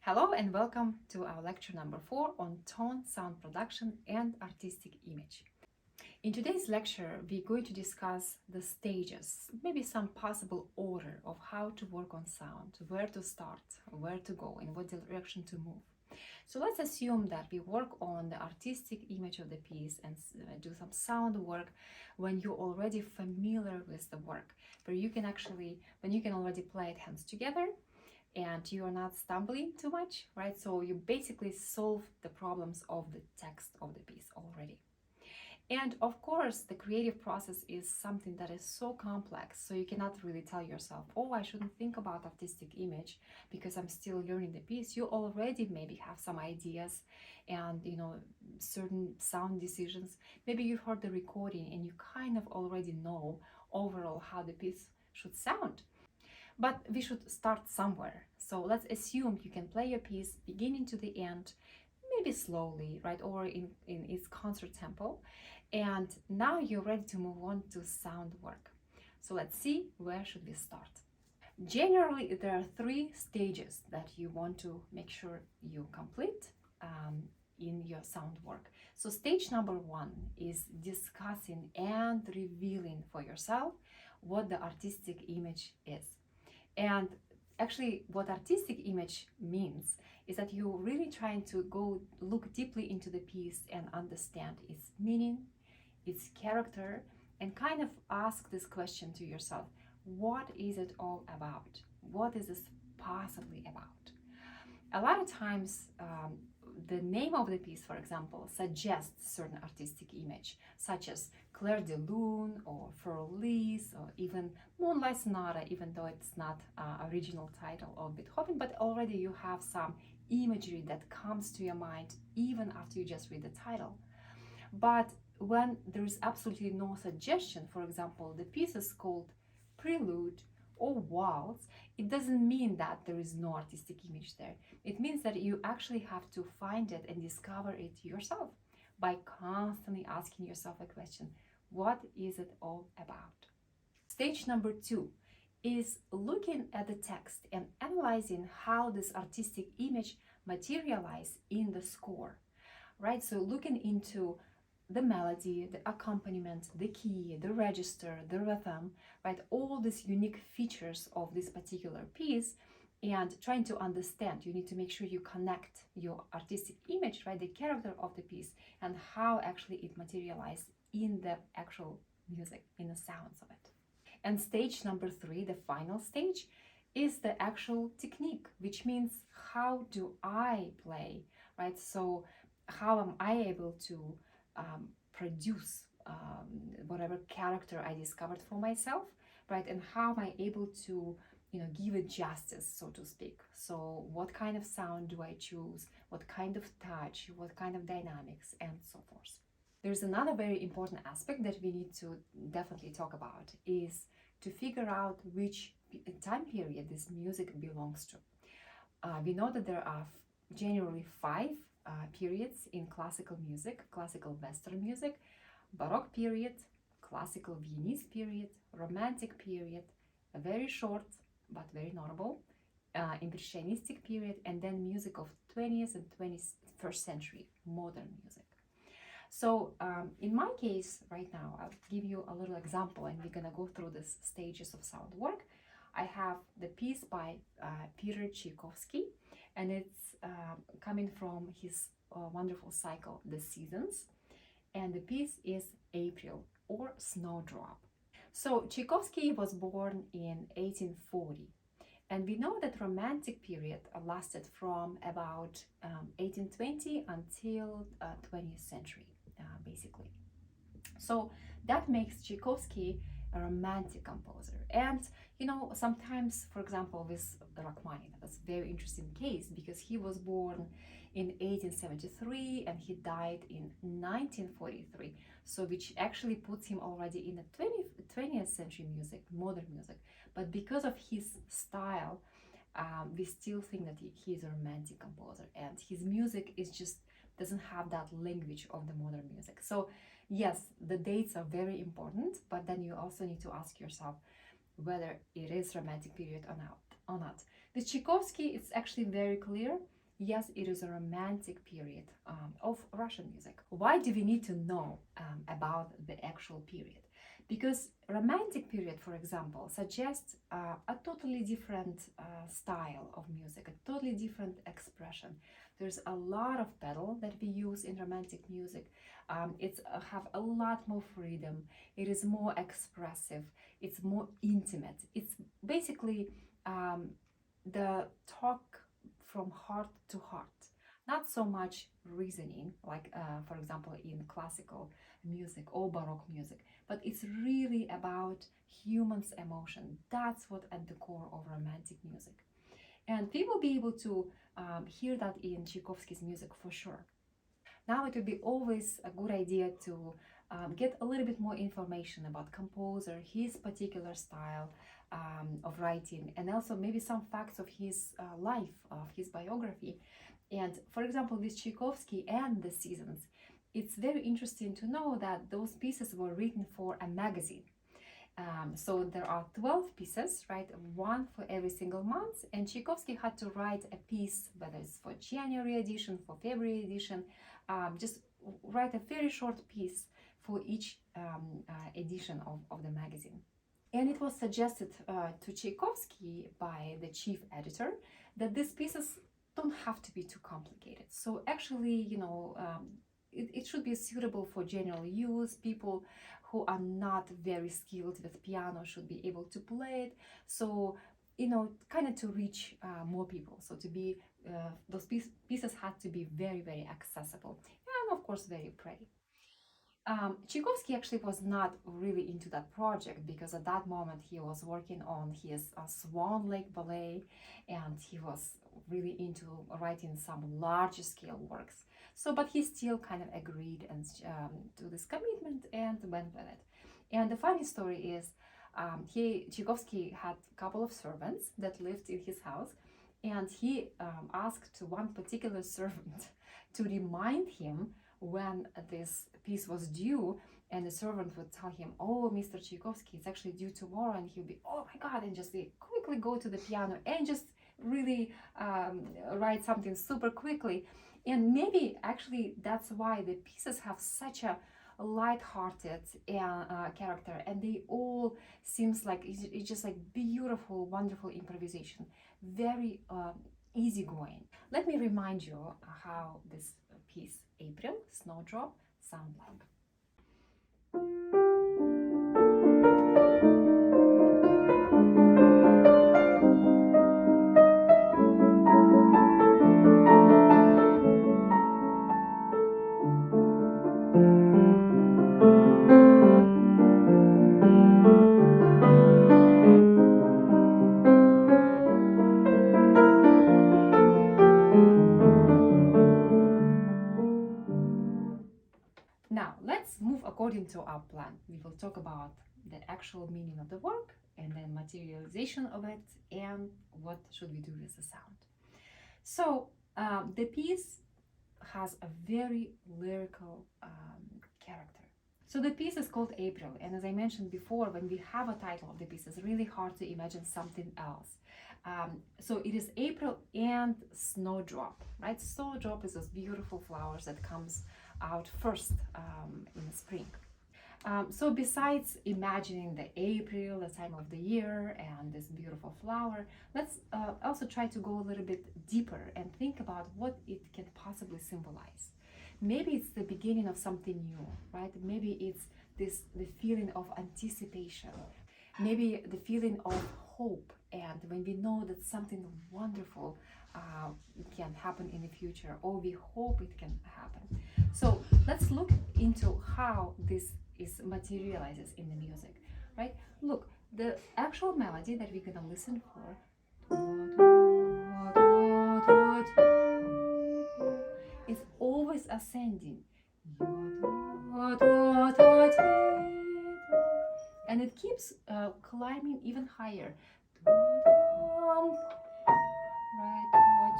Hello and welcome to our lecture number 4 on tone, sound production and artistic image. In today's lecture, we're going to discuss the stages, maybe some possible order of how to work on sound, where to start, where to go, in what direction to move. So let's assume that we work on the artistic image of the piece and do some sound work when you're already familiar with the work, when you can already play it hands together and you are not stumbling too much, right? So you basically solve the problems of the text of the piece already. And of course, the creative process is something that is so complex, so you cannot really tell yourself, oh, I shouldn't think about artistic image because I'm still learning the piece. You already maybe have some ideas and, certain sound decisions. Maybe you've heard the recording and you kind of already know overall how the piece should sound. But we should start somewhere. So let's assume you can play your piece beginning to the end, maybe slowly, right, or in its concert tempo. And now you're ready to move on to sound work. So let's see, where should we start? Generally, there are 3 stages that you want to make sure you complete in your sound work. So stage number 1 is discussing and revealing for yourself what the artistic image is. And actually, what artistic image means is that you're really trying to go look deeply into the piece and understand its meaning, its character, and kind of ask this question to yourself: what is it all about? What is this possibly about? A lot of times, the name of the piece, for example, suggests certain artistic image, such as Clair de Lune or Fur-Elise or even Moonlight Sonata, even though it's not original title of Beethoven, but already you have some imagery that comes to your mind even after you just read the title. But when there is absolutely no suggestion, for example, the piece is called Prelude or Waltz, it doesn't mean that there is no artistic image there. It means that you actually have to find it and discover it yourself by constantly asking yourself a question: what is it all about? Stage number 2 is looking at the text and analyzing how this artistic image materializes in the score, right? So looking into the melody, the accompaniment, the key, the register, the rhythm, right? All these unique features of this particular piece, and trying to understand. You need to make sure you connect your artistic image, right? The character of the piece and how actually it materializes in the actual music, in the sounds of it. And stage number 3, the final stage, is the actual technique, which means how do I play, right? So how am I able to produce whatever character I discovered for myself, right? And how am I able to, give it justice, so to speak? So what kind of sound do I choose? What kind of touch? What kind of dynamics? And so forth. There's another very important aspect that we need to definitely talk about, is to figure out which time period this music belongs to. We know that there are generally 5 periods in classical music: classical Western music, Baroque period, classical Viennese period, Romantic period, a very short but very notable Impressionistic period, and then music of 20th and 21st century, modern music. So in my case right now, I'll give you a little example, and we're gonna go through these stages of sound work. I have the piece by Peter Tchaikovsky, and it's coming from his wonderful cycle, The Seasons, and the piece is April, or Snowdrop. So Tchaikovsky was born in 1840, and we know that Romantic period lasted from about 1820 until 20th century, basically. So that makes Tchaikovsky a romantic composer. And sometimes, for example, with Rachmaninoff, that's a very interesting case because he was born in 1873 and he died in 1943. So which actually puts him already in the 20th century music, modern music. But because of his style, we still think that he is a romantic composer, and his music is just doesn't have that language of the modern music. So yes, the dates are very important, but then you also need to ask yourself whether it is romantic period or not. With Tchaikovsky, it's actually very clear. Yes, it is a romantic period of Russian music. Why do we need to know about the actual period? Because romantic period, for example, suggests a totally different style of music, a totally different expression. There's a lot of pedal that we use in romantic music. It's have a lot more freedom. It is more expressive. It's more intimate. It's basically the talk from heart to heart, not so much reasoning, like for example in classical music or Baroque music, but it's really about humans' emotion. That's what at the core of romantic music. And we will be able to hear that in Tchaikovsky's music for sure. Now it would be always a good idea to get a little bit more information about composer, his particular style of writing, and also maybe some facts of his life, of his biography. And for example, with Tchaikovsky and the Seasons, it's very interesting to know that those pieces were written for a magazine. So there are 12 pieces, right? One for every single month. And Tchaikovsky had to write a piece, whether it's for January edition, for February edition, just write a very short piece for each edition of the magazine. And it was suggested to Tchaikovsky by the chief editor that these pieces don't have to be too complicated. So actually, it should be suitable for general use. People who are not very skilled with piano should be able to play it. So, kind of to reach more people. So to be, those pieces had to be very, very accessible and of course very pretty. Tchaikovsky actually was not really into that project because at that moment he was working on his Swan Lake Ballet, and he was really into writing some larger scale works. So, but he still kind of agreed and to this commitment and went with it. And the funny story is, Tchaikovsky had a couple of servants that lived in his house, and he asked one particular servant to remind him when this piece was due, and the servant would tell him, "Oh, Mr. Tchaikovsky, it's actually due tomorrow," and he'll be, "Oh my God," and just quickly go to the piano and just really write something super quickly. And maybe actually that's why the pieces have such a light-hearted character, and they all seems like it's just like beautiful, wonderful improvisation, very easygoing. Let me remind you how this piece April Snowdrop sound like. Now, let's move according to our plan. We will talk about the actual meaning of the work and then materialization of it and what should we do with the sound. So, the piece has a very lyrical character. So the piece is called April, and as I mentioned before, when we have a title of the piece, it's really hard to imagine something else. So it is April and Snowdrop, right? Snowdrop is those beautiful flowers that comes out first in the spring. So besides imagining the April, the time of the year, and this beautiful flower, let's also try to go a little bit deeper and think about what it can possibly symbolize. Maybe it's the beginning of something new, right? Maybe it's the feeling of anticipation, maybe the feeling of hope, and when we know that something wonderful can happen in the future, or we hope it can happen. So let's look into how this materializes in the music, right? Look, the actual melody that we're gonna listen for is always ascending, and it keeps climbing even higher, right?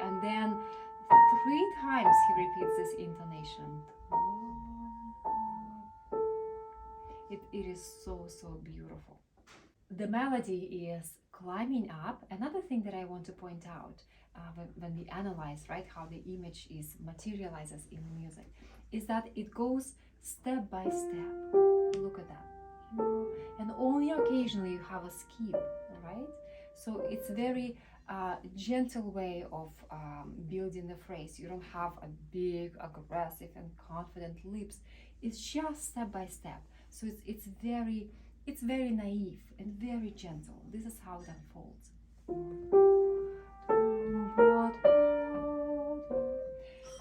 And then 3 times he repeats this intonation. It is so beautiful. The melody is climbing up. Another thing that I want to point out when we analyze, right, how the image is materializes in music, is that it goes step by step. Look at that. And only occasionally you have a skip, right? So it's very gentle way of building the phrase. You don't have a big, aggressive, and confident leaps. It's just step by step. So it's very naive and very gentle. This is how it unfolds.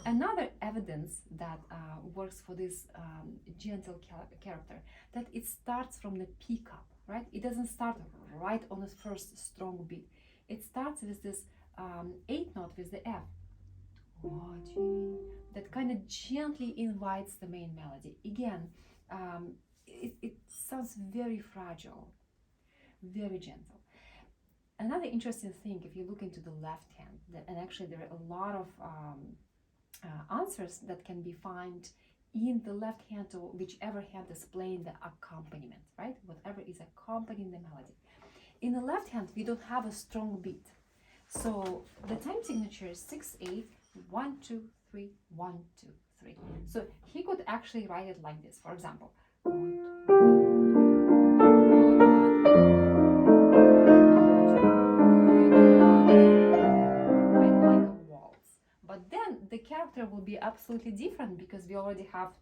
Another evidence that works for this gentle character, that it starts from the pickup, right? It doesn't start right on the first strong beat. It starts with this 8th note with the F, that kind of gently invites the main melody. Again, it sounds very fragile, very gentle. Another interesting thing, if you look into the left hand, and actually there are a lot of answers that can be found in the left hand, or whichever hand is playing the accompaniment, right? Whatever is accompanying the melody. In the left hand, we don't have a strong beat. So the time signature is 6/8, 1, 2, 3, 1, 2, 3. So he could actually write it like this, for example. But then the character will be absolutely different, because we already have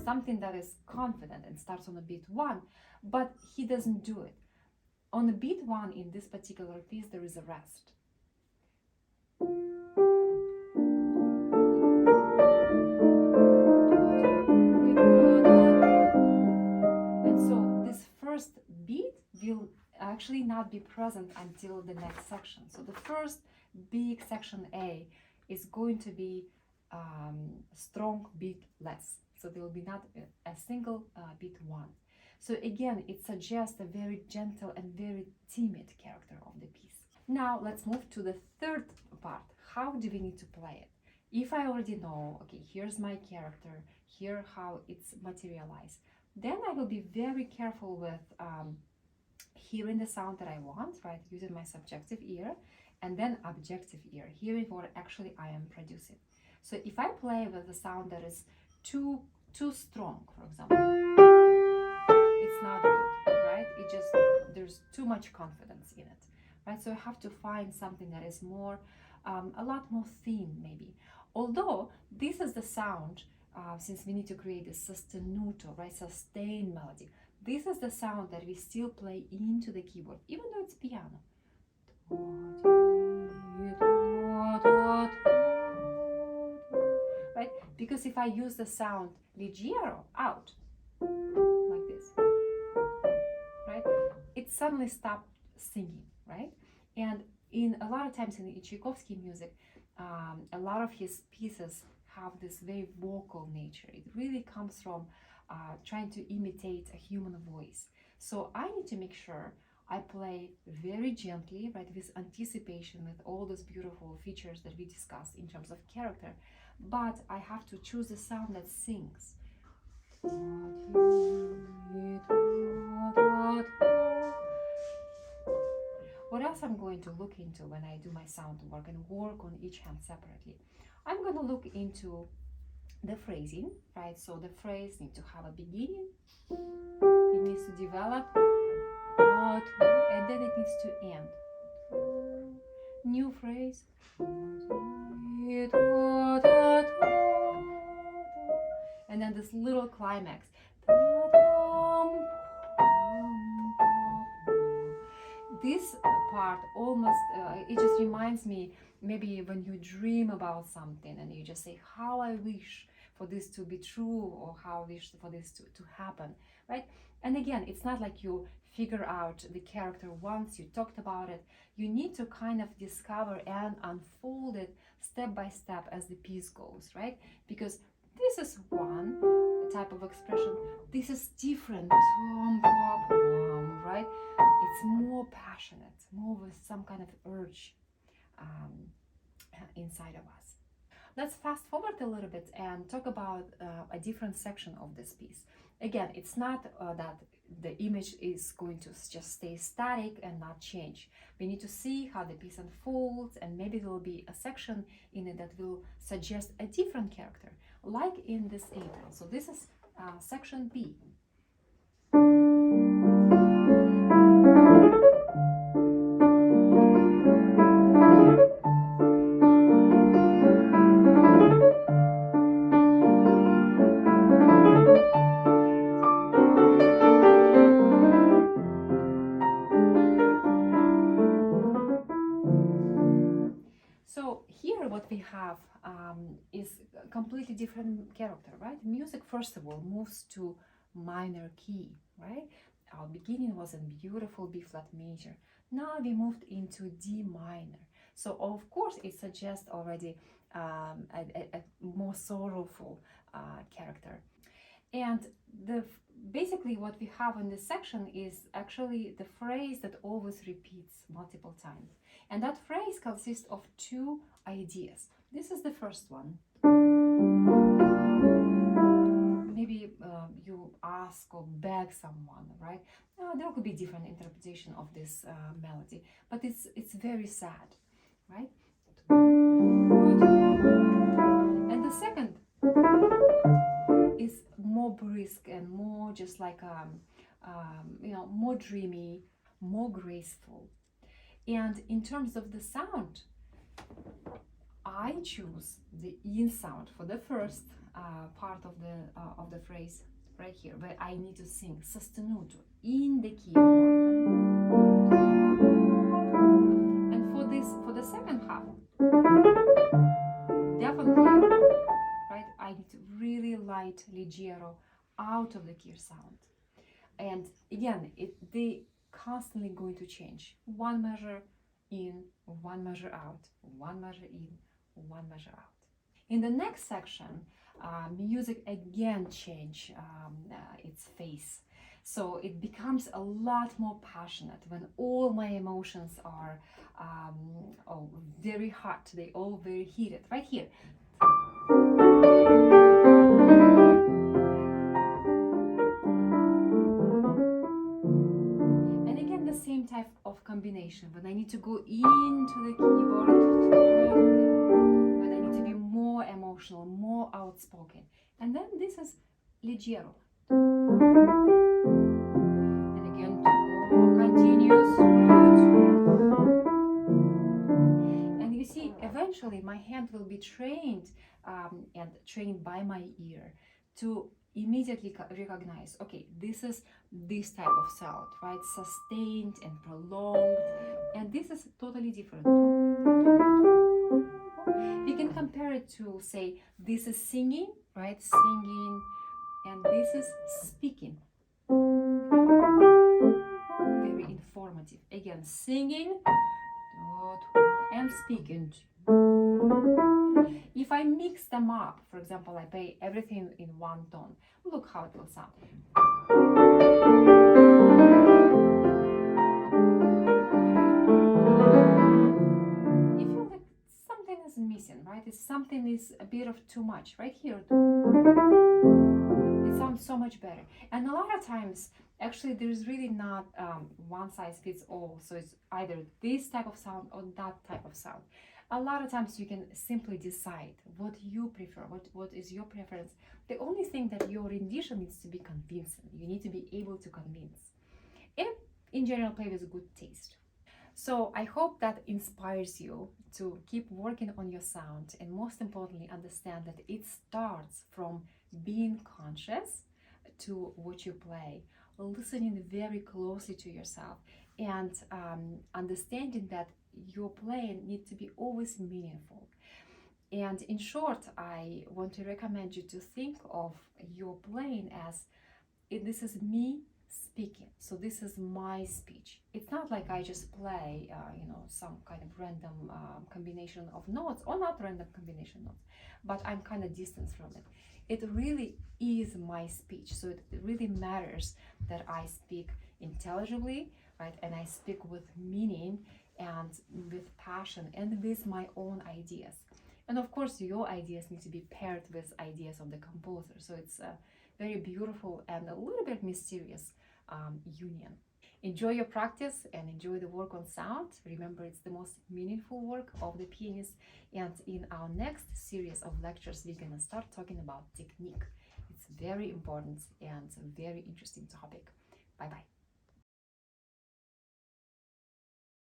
something that is confident and starts on the beat 1, but he doesn't do it. On the beat 1 in this particular piece, there is a rest. And so this first beat will actually not be present until the next section. So the first big section A is going to be strong beat less. So there will be not a single beat 1. So again, it suggests a very gentle and very timid character of the piece. Now let's move to the third part. How do we need to play it? If I already know, okay, here's my character, here how it's materialized, then I will be very careful with hearing the sound that I want, right, using my subjective ear, and then objective ear, hearing what actually I am producing. So if I play with a sound that is too strong, for example, it's not good, right? It just, there's too much confidence in it, right? So I have to find something that is more, a lot more thin, maybe. Although this is the sound, since we need to create a sostenuto, right, sustained melody, this is the sound that we still play into the keyboard, even though it's piano. Right? Because if I use the sound leggero out, like this, right, it suddenly stopped singing, right? And in a lot of times in Tchaikovsky music, a lot of his pieces have this very vocal nature. It really comes from trying to imitate a human voice. So I need to make sure I play very gently, right, with anticipation, with all those beautiful features that we discussed in terms of character, but I have to choose a sound that sings. What else I'm going to look into when I do my sound work and work on each hand separately? I'm going to look into the phrasing, right? So the phrase needs to have a beginning, it needs to develop, and then it needs to end. New phrase, and then this little climax. This part almost, it just reminds me, maybe when you dream about something and you just say, how I wish for this to be true, or how I wish for this to happen, right? And again, it's not like you figure out the character once you talked about it. You need to kind of discover and unfold it step by step as the piece goes, right? Because this is one type of expression, this is different, right? It's more passionate, more with some kind of urge inside of us. Let's fast forward a little bit and talk about a different section of this piece. Again, it's not that the image is going to just stay static and not change. We need to see how the piece unfolds, and maybe there will be a section in it that will suggest a different character, like in this April. So this is section B. So here what we have is a completely different character, right? Music, first of all, moves to minor key, right? Our beginning was in beautiful B flat major. Now we moved into D minor. So of course it suggests already a more sorrowful character. And basically what we have in this section is actually the phrase that always repeats multiple times. And that phrase consists of two ideas. This is the first one. Maybe you ask or beg someone, right? There could be different interpretation of this melody, but it's very sad, right? And the second is more brisk and more just like more dreamy, more graceful. And in terms of the sound, I choose the in sound for the first part of the phrase right here, where I need to sing sostenuto in the keyboard. And for the second half, definitely, right, I need to really light leggero out of the key sound. And again, they constantly going to change. One measure in, one measure out, one measure in, one measure out. In the next section, music again change its face. So it becomes a lot more passionate when all my emotions are very hot. They all very heated. Right here. And again, the same type of combination when I need to go into the keyboard, when I need to be more emotional, more outspoken. And then this is leggero. And again, continuous. And you see, eventually my hand will be trained and trained by my ear to immediately recognize, okay, this is this type of sound, right? Sustained and prolonged, and this is totally different. We can compare it to, say, this is singing, right? Singing, and this is speaking. Very informative. Again, singing and speaking. If I mix them up, for example, I play everything in one tone, look how it will sound. You feel like something is missing, right? Something is a bit of too much. Right here, it sounds so much better. And a lot of times, actually, there's really not one size fits all. So it's either this type of sound or that type of sound. A lot of times you can simply decide what you prefer, what is your preference. The only thing that your rendition needs to be convincing. You need to be able to convince. And in general, play with good taste. So I hope that inspires you to keep working on your sound, and most importantly, understand that it starts from being conscious to what you play, listening very closely to yourself, and understanding that your playing needs to be always meaningful. And in short, I want to recommend you to think of your playing as this is me speaking. So this is my speech. It's not like I just play, some kind of random combination of notes, or not random combination of notes, but I'm kind of distant from it. It really is my speech. So it really matters that I speak intelligibly, right? And I speak with meaning and with passion and with my own ideas. And of course, your ideas need to be paired with ideas of the composer. So it's very beautiful and a little bit mysterious union. Enjoy your practice and enjoy the work on sound. Remember, it's the most meaningful work of the pianist. And in our next series of lectures, we're gonna start talking about technique. It's very important and a very interesting topic.